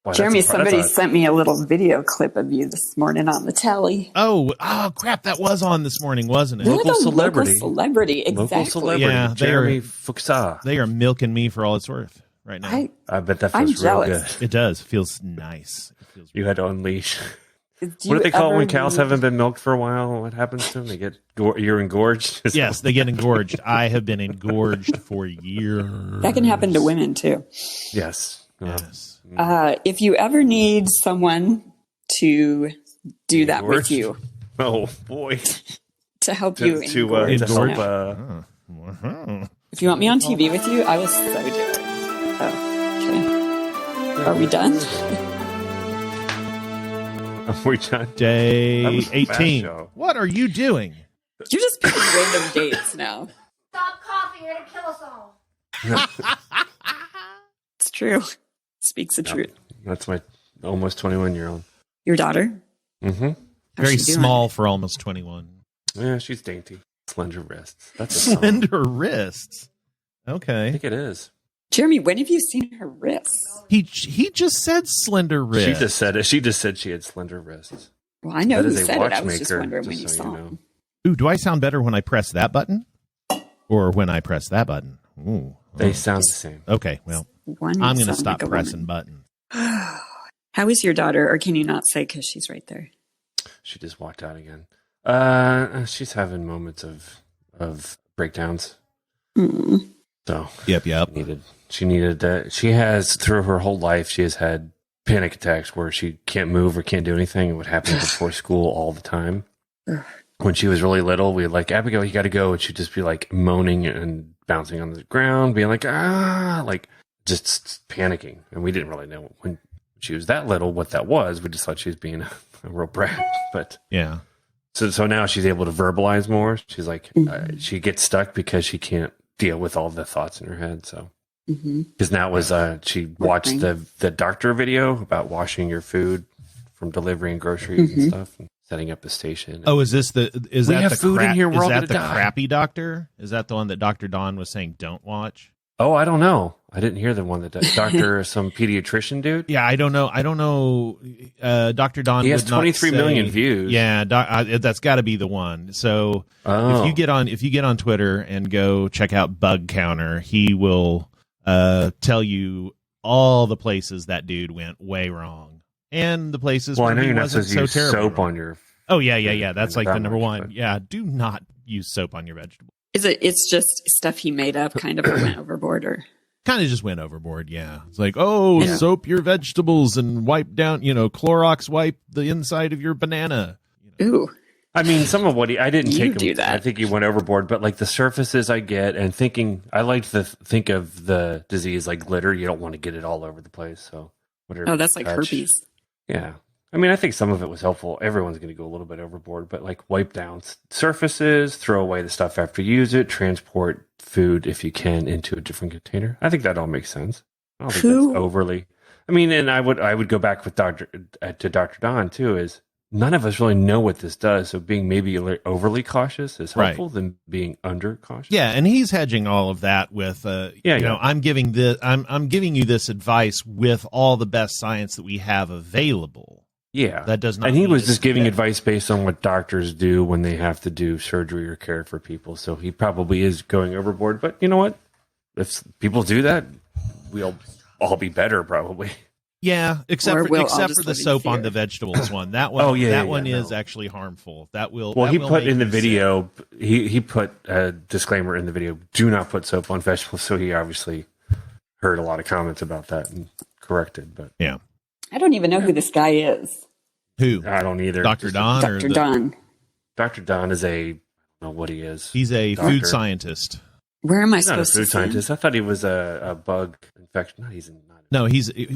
Boy, Jeremy, somebody sent me a little video clip of you this morning on the telly. Oh, crap. That was on this morning, wasn't it? Local celebrity. Local celebrity, exactly. Local celebrity. Yeah, Jeremy Fuchsa. They are milking me for all it's worth right now. I bet that feels real good. It does. It feels nice. You had to unleash. What do they call it when cows haven't been milked for a while? What happens to them? They get you're engorged? Yes, they get engorged. I have been engorged for years. That can happen to women, too. Yes. Yes. If you ever need someone to do that with you. Oh, boy. To help you engorge. If you want me on TV with you, I will so do it. Oh, okay. Are we done? We're done. Day 18. What are you doing? You're just picking random dates now. Stop coughing, you're going to kill us all. It's true. Speaks the truth. That's my almost 21-year-old. Your daughter? Mm-hmm. Very small for almost 21. Yeah, she's dainty. Slender wrists. That's a slender wrists. Okay. I think it is. Jeremy, when have you seen her wrists? He just said slender wrists. She just said it. She just said she had slender wrists. Well, I know who said it. I was just wondering when you saw him. Ooh, do I sound better when I press that button? Or when I press that button? Ooh. They sound the same. Okay, well, I'm going to stop pressing buttons. How is your daughter? Or can you not say because she's right there? She just walked out again. She's having moments of breakdowns. Mm. So yep. She needed that. She has, through her whole life, she has had panic attacks where she can't move or can't do anything. It would happen before school all the time. When she was really little, we'd like, Abigail, you got to go. And she'd just be like moaning and bouncing on the ground, being like, like just panicking. And we didn't really know when she was that little what that was. We just thought she was being a real brat. But yeah. So now she's able to verbalize more. She's like, she gets stuck because she can't deal with all the thoughts in her head. So. Because now it was she watched the doctor video about washing your food from delivering groceries and stuff, and setting up a station. Oh, is that the food in here? We're all is that the die. crappy doctor? Is that the one that Dr. Don was saying don't watch? Oh, I don't know. I didn't hear the one that Doctor some pediatrician dude. Yeah, I don't know. Dr. Don. He has 23 million views. Yeah, that's got to be the one. So if you get on Twitter and go check out Bug Counter, he will tell you all the places that dude went way wrong, and the places. Well, I know he you're not wasn't supposed to so use terrible. soap on your. Oh yeah. That's like the number one. But... Yeah, do not use soap on your vegetables. It's just stuff he made up, kind of went overboard, or kind of just went overboard. Yeah, it's like soap your vegetables and wipe down. Clorox wipe the inside of your banana. Ooh. I mean, some of what I didn't take him. That. I think he went overboard, but like the surfaces I get, and I like to think of the disease like glitter. You don't want to get it all over the place. So whatever. Oh, that's like herpes. Yeah. I mean, I think some of it was helpful. Everyone's going to go a little bit overboard, but like wipe down surfaces, throw away the stuff after you use it, transport food if you can into a different container. I think that all makes sense. I don't think that's overly. I mean, and I would go back with Dr. Don too. Is none of us really know what this does, so being maybe overly cautious is helpful than being under cautious. Yeah, and he's hedging all of that with, I'm giving you this advice with all the best science that we have available. Yeah, that does not. And he was just giving advice based on what doctors do when they have to do surgery or care for people. So he probably is going overboard. But you know what? If people do that, we'll all be better probably. Yeah, except for the soap on the vegetables one. That one, that one is actually harmful. That will. Well, that he will put in the you video. He put a disclaimer in the video: do not put soap on vegetables. So he obviously heard a lot of comments about that and corrected. But yeah, I don't even know who this guy is. Who? I don't either. Dr. Don. Dr. Don. Dr. Don is I don't know what he is. He's a food scientist. Where am I He's not a supposed to? Food scientist. I thought he was a bug infection. No, he's not. No, he's a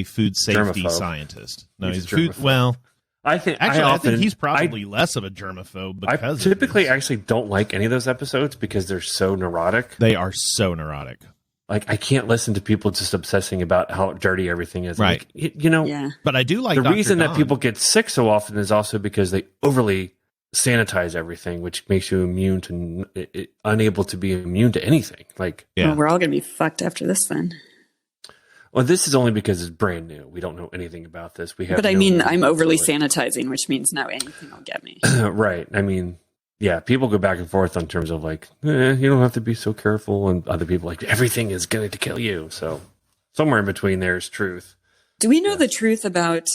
food safety Germaphobe. Scientist. No, he's a food. Well, I think I think he's probably less of a germaphobe because I typically actually don't like any of those episodes because they're so neurotic. They are so neurotic. Like I can't listen to people just obsessing about how dirty everything is. Right. Like, Yeah. But I do like the Dr. reason Don. that people get sick so often is also because they overly sanitize everything, which makes you immune to unable to be immune to anything. Like, yeah, well, we're all gonna be fucked after this then. Well, this is only because it's brand new. We don't know anything about this. We have, but I mean, I'm overly sanitizing, which means now anything will get me. Right. I mean, yeah, people go back and forth on terms of like, you don't have to be so careful, and other people like everything is going to kill you. So somewhere in between there is truth. Do we know the truth about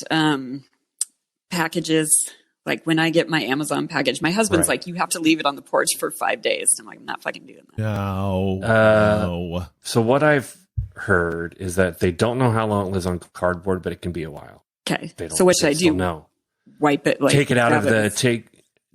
packages? Like when I get my Amazon package, my husband's like, you have to leave it on the porch for 5 days. I'm like, I'm not fucking doing that. No. So what I've heard is that they don't know how long it lives on cardboard, but it can be a while. Okay. So what should I do? No. Wipe it. Like, take it out of the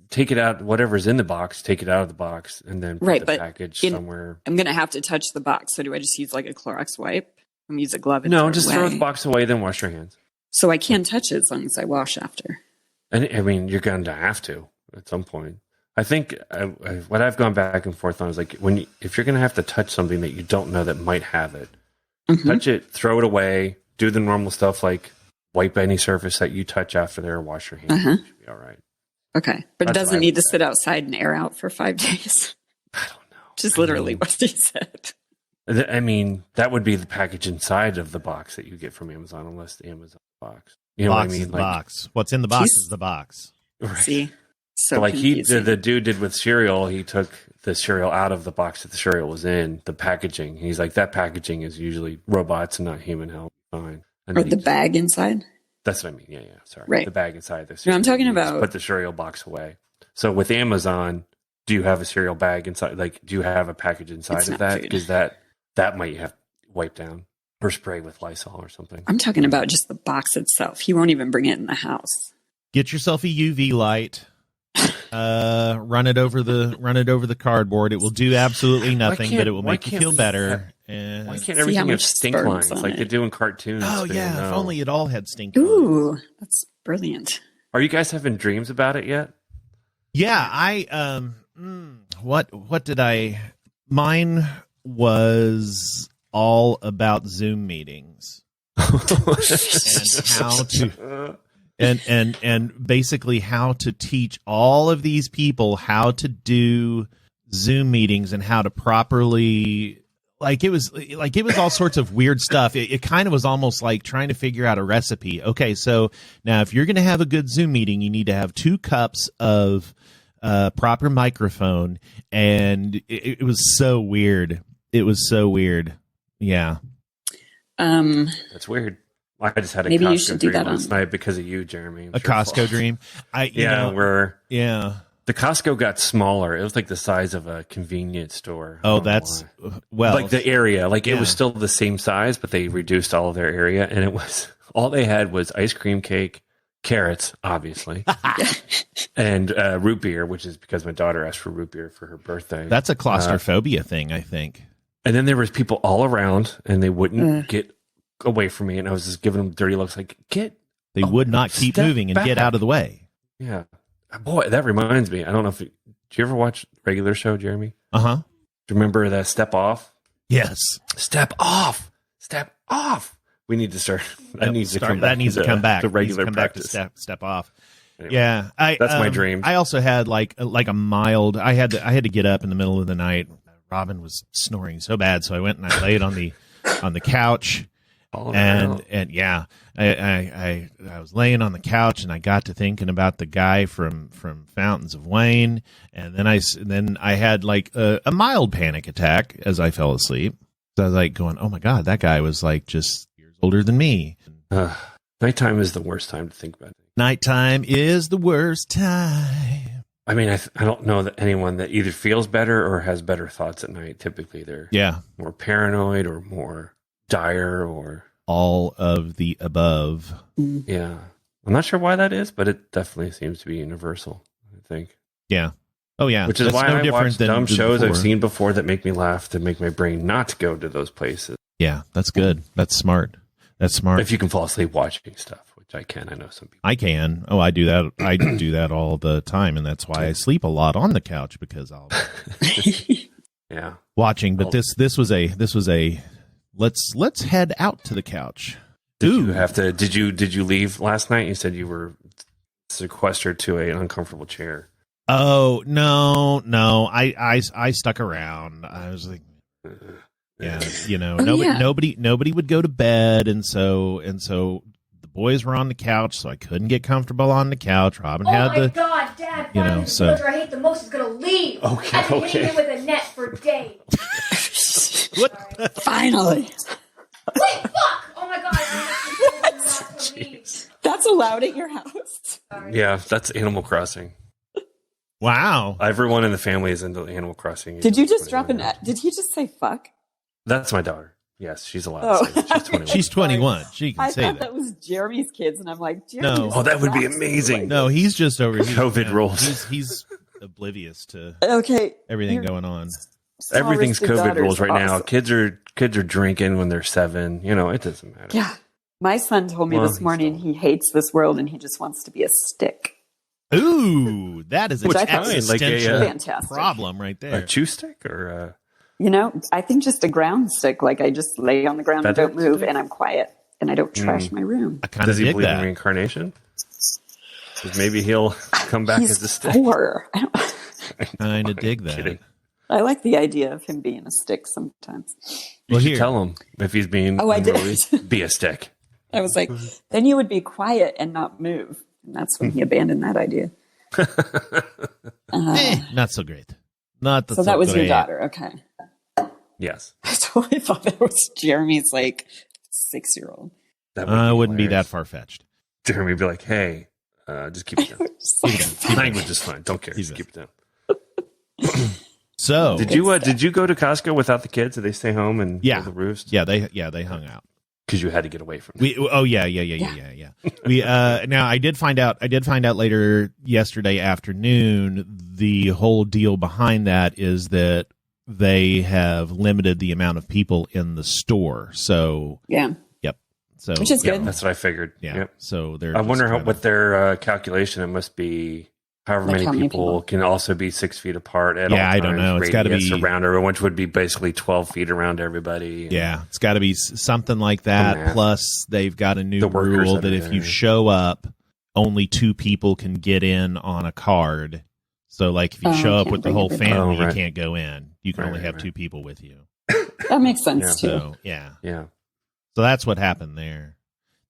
take it out. Whatever's in the box. Take it out of the box and then put the package somewhere. I'm gonna have to touch the box. So do I just use like a Clorox wipe? I'm use a glove. And no, just throw the box away. Then wash your hands. So I can touch it as long as I wash after. And I mean, you're going to have to at some point. I think what I've gone back and forth on is like if you're going to have to touch something that you don't know that might have it, touch it, throw it away, do the normal stuff like wipe any surface that you touch after there, wash your hands. You should be all right. Okay, but it doesn't need to sit outside and air out for 5 days. I don't know. Just literally what he said. I mean, that would be the package inside of the box that you get from Amazon, unless the Amazon box. You know box what I mean? Is the box. What's in the box is the box. Right. See, so like confusing. the dude did with cereal. He took the cereal out of the box that the cereal was in, the packaging. He's like, that packaging is usually robots and not human help. Fine. And or the bag inside. That's what I mean. Yeah. Sorry. Right. The bag inside the No, cereal. I'm talking You about just put the cereal box away. So with Amazon, do you have a cereal bag inside? Like, do you have a package inside of that? Because that might have wiped down or spray with Lysol or something. I'm talking about just the box itself. He won't even bring it in the house. Get yourself a UV light. Run it over the cardboard. It will do absolutely nothing, but it will make you feel better. And why can't everything have stink lines like they do in cartoons? Oh yeah, if only it all had stink lines. Ooh, that's brilliant. Are you guys having dreams about it yet? Yeah, I what did I? Mine was all about Zoom meetings and how to and basically how to teach all of these people how to do Zoom meetings and how to properly it was all sorts of weird stuff. It kind of was almost like trying to figure out a recipe. Okay, so now if you're going to have a good Zoom meeting, you need to have 2 cups of proper microphone, and it was so weird. It was so weird. Yeah. That's weird. I just had a maybe Costco you should do dream that last night because of you, Jeremy. A Costco dream. The Costco got smaller. It was like the size of a convenience store. Oh, that's like the area. Like it was still the same size, but they reduced all of their area, and it was all they had was ice cream cake, carrots, obviously, and root beer, which is because my daughter asked for root beer for her birthday. That's a claustrophobia thing, I think. And then there was people all around, and they wouldn't get away from me, and I was just giving them dirty looks like, They would not keep moving and get out of the way. Yeah. Boy, that reminds me. I don't know if... Do you ever watch Regular Show, Jeremy? Uh-huh. Do you remember that Step Off? Yes. Step off! Step off! We need to start... That needs to come back. The regular practice. Step off. Anyway, yeah. that's my dream. I also had like a mild... I had to get up in the middle of the night. Robin was snoring so bad, so I went and I laid on the couch. And yeah, I was laying on the couch and I got to thinking about the guy from Fountains of Wayne, and then I had like a mild panic attack as I fell asleep. So I was like going, oh my God, that guy was like just years older than me. Nighttime is the worst time to think about it. Nighttime is the worst time. I mean, I don't know that anyone that either feels better or has better thoughts at night. Typically, they're more paranoid or more dire or all of the above. Yeah. I'm not sure why that is, but it definitely seems to be universal, I think. Yeah. Oh, yeah. Which is why I watch dumb shows I've seen before that make me laugh, to make my brain not go to those places. Yeah, that's good. That's smart. That's smart. If you can fall asleep watching stuff, which I can. I know some people. I can. Oh, I do that. I do that all the time, and that's why I sleep a lot on the couch, because I'll watching. But this was a let's head out to the couch. Did you leave last night? You said you were sequestered to an uncomfortable chair. Oh no! I stuck around. I was like, Yeah, nobody would go to bed, and so the boys were on the couch, so I couldn't get comfortable on the couch. Robin had the. Oh my God, Dad! The villager I hate the most is gonna leave. Okay, I've been hitting him with a net for days. What? Finally. Wait, fuck! Oh my God! I not to leave. That's allowed at your house? Sorry. Yeah, that's Animal Crossing. Wow. Everyone in the family is into Animal Crossing. Did you just drop did he just say fuck? That's my daughter. Yes, she's allowed to say that. She's 21. She's 21. She can I say thought that was Jeremy's kids, and I'm like, Jeremy. No. Oh, that would be amazing. No, he's just over here. COVID rules. He's oblivious to everything going on. Everything's COVID rules right now. Awesome. Kids are drinking when they're 7. It doesn't matter. Yeah. My son told me this morning he hates this world and he just wants to be a stick. Ooh, that is Which I an thought was existential fantastic. problem right there. A chew stick or I think just a ground stick. Like I just lay on the ground and don't move, and I'm quiet, and I don't trash my room. I kind of does he dig believe that. in reincarnation? Because maybe he'll come back as a stick. 4. Kind of dig that. Kidding. I like the idea of him being a stick sometimes. You Well, should here. tell him if he's being Oh, I did. unruly, be a stick. I was like, then you would be quiet and not move. And that's when he abandoned that idea. Not so great. Not the So that was your great. daughter. Okay. Yes. I totally thought that was Jeremy's 6-year-old. That I wouldn't be that hilarious. far-fetched. Jeremy would be like, hey, just keep it down. Just like, Language is fine. Don't care. Keep Just it. keep it down. So Did you go to Costco without the kids? Did they stay home and Yeah. build the roost? they hung out. Because you had to get away from them. Yeah. We now I did find out later yesterday afternoon the whole deal behind that is that they have limited the amount of people in the store. So yeah. so Which is good. That's what I figured. yeah. Yep. So they're I wonder just what their calculation. It must be however Like many how many people people? can also be 6 feet apart at all Yeah, times. I don't know. It's gotta radius be- around everyone, which would be basically 12 feet around everybody. Yeah, it's got to be something like that. math. Plus, they've got a new The workers rule that that are if you there. show up, only 2 people can get in on a card. So, like, if you show up can't with the bring whole everybody. family, Oh, right. you can't go in. You can Right, only right, have right. 2 people with you. That makes sense Yeah. too. So, yeah. Yeah. So that's what happened there.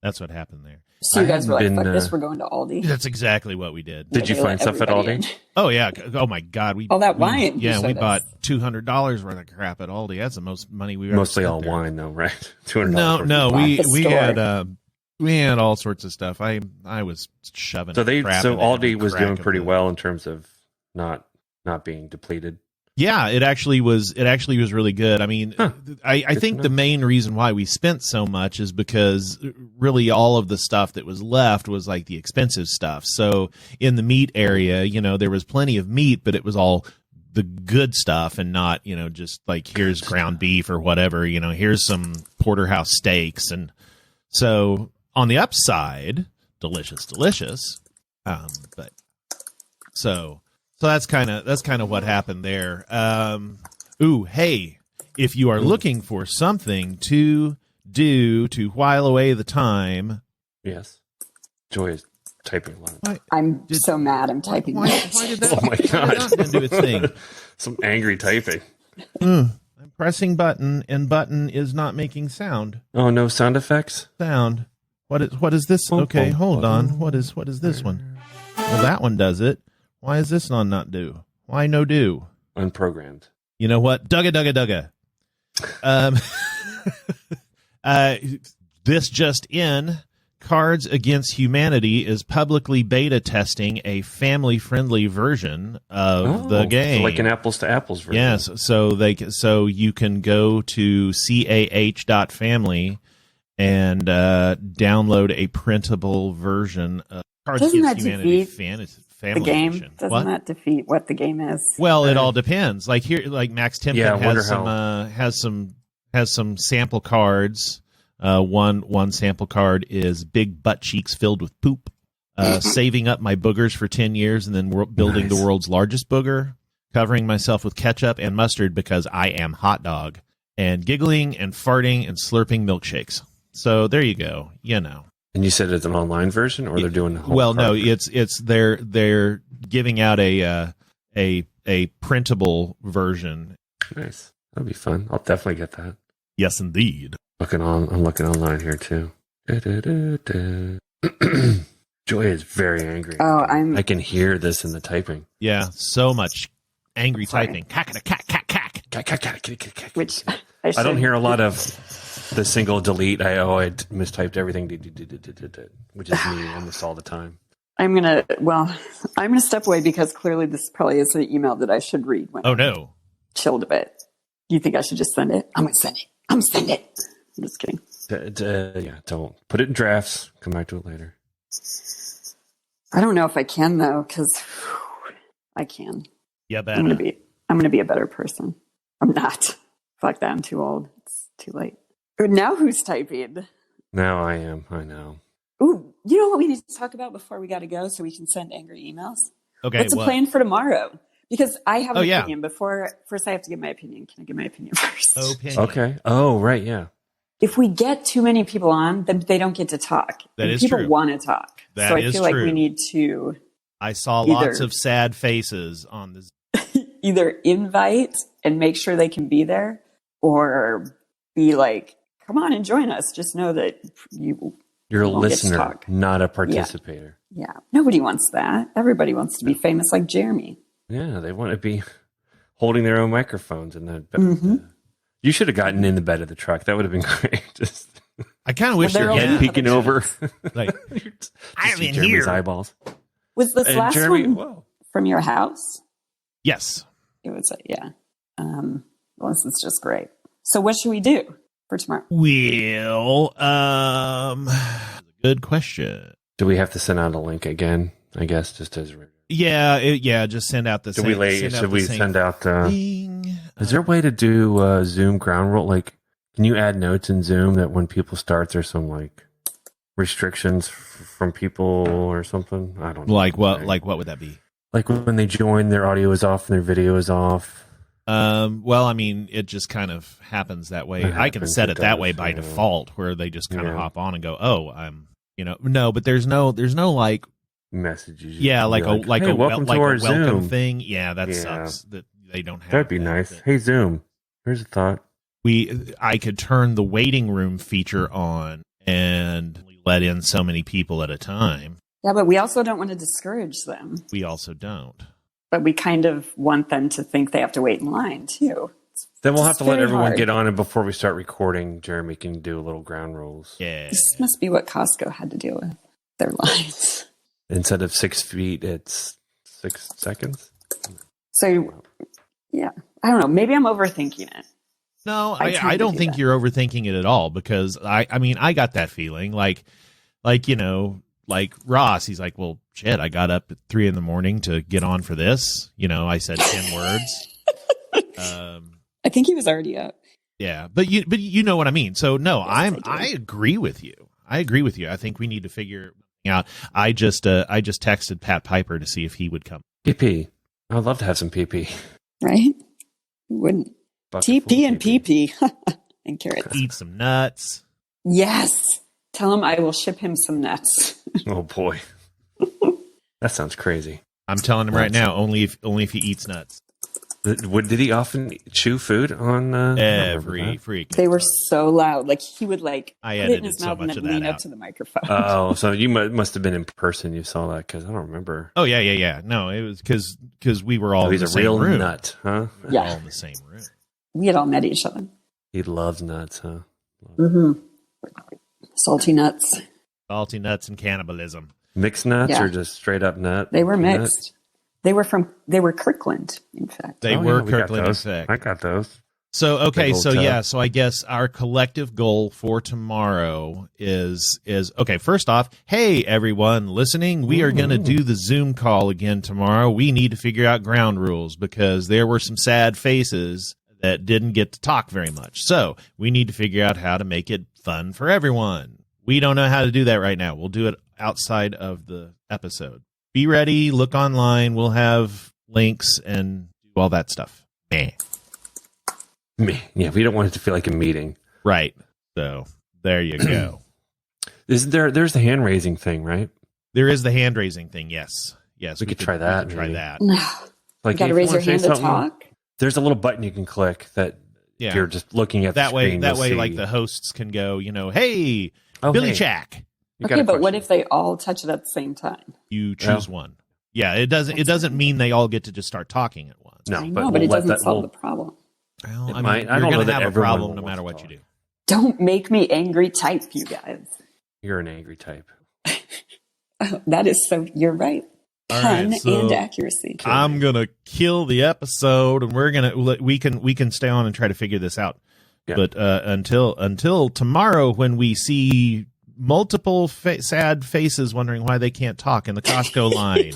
That's what happened there. So you I guys were like, hadn't fuck been, this, we're going to Aldi. That's exactly what we did. Did you They find let stuff at everybody Aldi? in. Oh yeah. Oh my God. All that wine you Yeah, we showed bought us. $200 worth of crap at Aldi. That's the most money we've ever Mostly spent all there. wine, though, right? $200. No. bought We the we store. had all sorts of stuff. I was shoving. So crap in every Aldi was crack doing of pretty the- well in terms of not being depleted. Yeah, it actually was really good. I mean, I Good think to the know. main reason why we spent so much is because really all of the stuff that was left was like the expensive stuff. So in the meat area, there was plenty of meat, but it was all the good stuff and not, just like here's ground beef or whatever, here's some porterhouse steaks. And so on the upside, delicious. But so that's kind of what happened there. Hey, if you are looking for something to do to while away the time, Yes. Joy is typing a lot. I'm so mad. I'm typing. why this. did that? Oh my why did God. that not do its thing? Some angry typing. I'm pressing button and button is not making sound. Oh, no sound effects? What is this? Okay, hold on. What is this one? Well, that one does it. Why is this one not do? Why no do? Unprogrammed. You know what? Dugga. This just in. Cards Against Humanity is publicly beta testing a family-friendly version of the game. So like an apples to apples version. Yes, so you can go to cah.family and download a printable version of Cards Doesn't Against that Humanity defeat Family The game Edition. doesn't What? that defeat what the game is? Well, it all depends. Like here, like Max Timpton Yeah, I wonder has some sample cards. One sample card is big butt cheeks filled with poop. Saving up my boogers for 10 years and then building Nice. the world's largest booger. Covering myself with ketchup and mustard because I am hot dog. And giggling and farting and slurping milkshakes. So there you go. And you said it's an online version, or they're doing the whole Well, no, card? it's they're giving out a printable version. Nice. That'd be fun. I'll definitely get that. Yes, indeed. I'm looking online here too. Joy is very angry. Oh, I can hear this in the typing. Yeah, so much angry typing. Cack. Which I don't hear a lot of the single delete. I mistyped everything, which is me almost all the time. I'm gonna step away because clearly this probably is an email that I should read when no. chilled a bit. Do you think I should just send it? I'm gonna send it. I'm just kidding. Yeah, don't put it in drafts. Come back to it later. I don't know if I can though, because I can. Yeah, better. I'm gonna be a better person. I'm not. Fuck that. I'm too old. It's too late. Now who's typing? Now I am. I know. Ooh, you know what we need to talk about before we got to go so we can send angry emails? Okay. What's the plan for tomorrow? Because I have an opinion. First I have to give my opinion. Can I give my opinion first? Opinion. Okay. Oh, right. Yeah. If we get too many people on, then they don't get to talk. That is people true. want to talk. That so I is feel like true. we need to I saw lots of sad faces on this. either invite and make sure they can be there, or be like, come on and join us. Just know that you're a won't get to listener, talk. not a participator. Yeah. Nobody wants that. Everybody wants to be famous like Jeremy. Yeah, they want to be holding their own microphones in that bed. Mm-hmm. You should have gotten in the bed of the truck. That would have been great. Just I kind of wish Well, your they're head all- peeking over. like I'm in Jeremy's here. eyeballs. Was this And last Jeremy, one whoa. from your house? Yes. It was, yeah. Well, this is just great. So what should we do for tomorrow? Well, good question. Do we have to send out a link again? I guess just as. Yeah, just send out the Should same. we send out? Thing. Is there a way to do Zoom ground rule? Like, can you add notes in Zoom that when people start, there's some like restrictions from people or something? I don't know. Like what? Like what would that be? Like when they join, their audio is off and their video is off. Well, I mean, it just kind of happens that way. I can set it that way by default, where they just kind of hop on and go, "Oh, I'm," no, but there's no like messages. Yeah, like a hey, welcome to our welcome Zoom thing. Yeah, that sucks that they don't have. That'd be nice. Hey, Zoom. Here's a thought. I could turn the waiting room feature on and let in so many people at a time. Yeah, but we also don't want to discourage them. We also don't. But we kind of want them to think they have to wait in line, too. Then we'll have to let everyone hard. get on, and before we start recording, Jeremy can do a little ground rules. Yeah. This must be what Costco had to deal with. Their lines. Instead of 6 feet, it's 6 seconds. So, yeah. I don't know. Maybe I'm overthinking it. No, I I don't do think that. you're overthinking it at all, because I mean, I got that feeling like Ross, he's like, well, shit, I got up at 3 a.m. to get on for this. I said 10 words. I think he was already up. Yeah, but you know what I mean. So no, Yes, I agree with you. I think we need to figure out. I just texted Pat Piper to see if he would come. PP. I'd love to have some PP. Right? Who wouldn't? Bucket full TP and PP. And carrots. Eat some nuts. Yes. Tell him I will ship him some nuts. Oh boy, that sounds crazy. I'm telling him right now, only if he eats nuts. Did he often chew food on Every freak. They were so loud. Like he would I put it in edited his so mouth and much then of that lean up out. to the microphone. Oh, so you must have been in person. You saw that because I don't remember. Oh yeah. No, it was because we were all Oh, in he's the a same real room. nut, huh? We were Yeah. all in the same room. We had all met each other. He loves nuts, huh? Mm-hmm. Salty nuts. Salty nuts and cannibalism. Mixed nuts Yeah. or just straight up nut? They were Nut? mixed. They were Kirkland, in fact. They Oh, were yeah, we got Kirkland those. effect. I got those. So okay, Big old so tub. yeah, so I guess our collective goal for tomorrow is okay. First off, hey everyone listening, we are going to do the Zoom call again tomorrow. We need to figure out ground rules because there were some sad faces that didn't get to talk very much. So we need to figure out how to make it fun for everyone. We don't know how to do that right now. We'll do it outside of the episode. Be ready. Look online. We'll have links and do all that stuff. Meh. Me. Yeah, we don't want it to feel like a meeting. Right. So there you go. There's the hand raising thing, right? There is the hand raising thing. Yes. We could try that, We could try maybe. that. You Like got to if raise wanna your say hand to something, talk. There's a little button you can click that Yeah. If you're just looking at that the way, screen, that way, you'll like see- the hosts can go, hey, Oh, Billy hey, Chack, you got Okay, a but what question. if they all touch it at the same time? you choose one. Yeah, it doesn't mean they all get to just start talking at once. No, I know, but but we'll it let doesn't that. solve We'll, the problem. Well, It I mean, might. I you're don't going know to that have a everyone problem will no want matter to what you talk. do. Don't make me angry type, you guys. You're an angry type. Oh, that is so, you're right. All Pun right, so and accuracy. I'm gonna kill the episode, and we can stay on and try to figure this out. Yeah. But until tomorrow, when we see multiple sad faces wondering why they can't talk in the Costco line.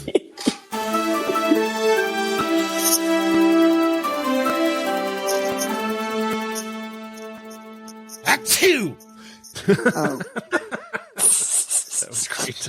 Act 2. Oh. That was great.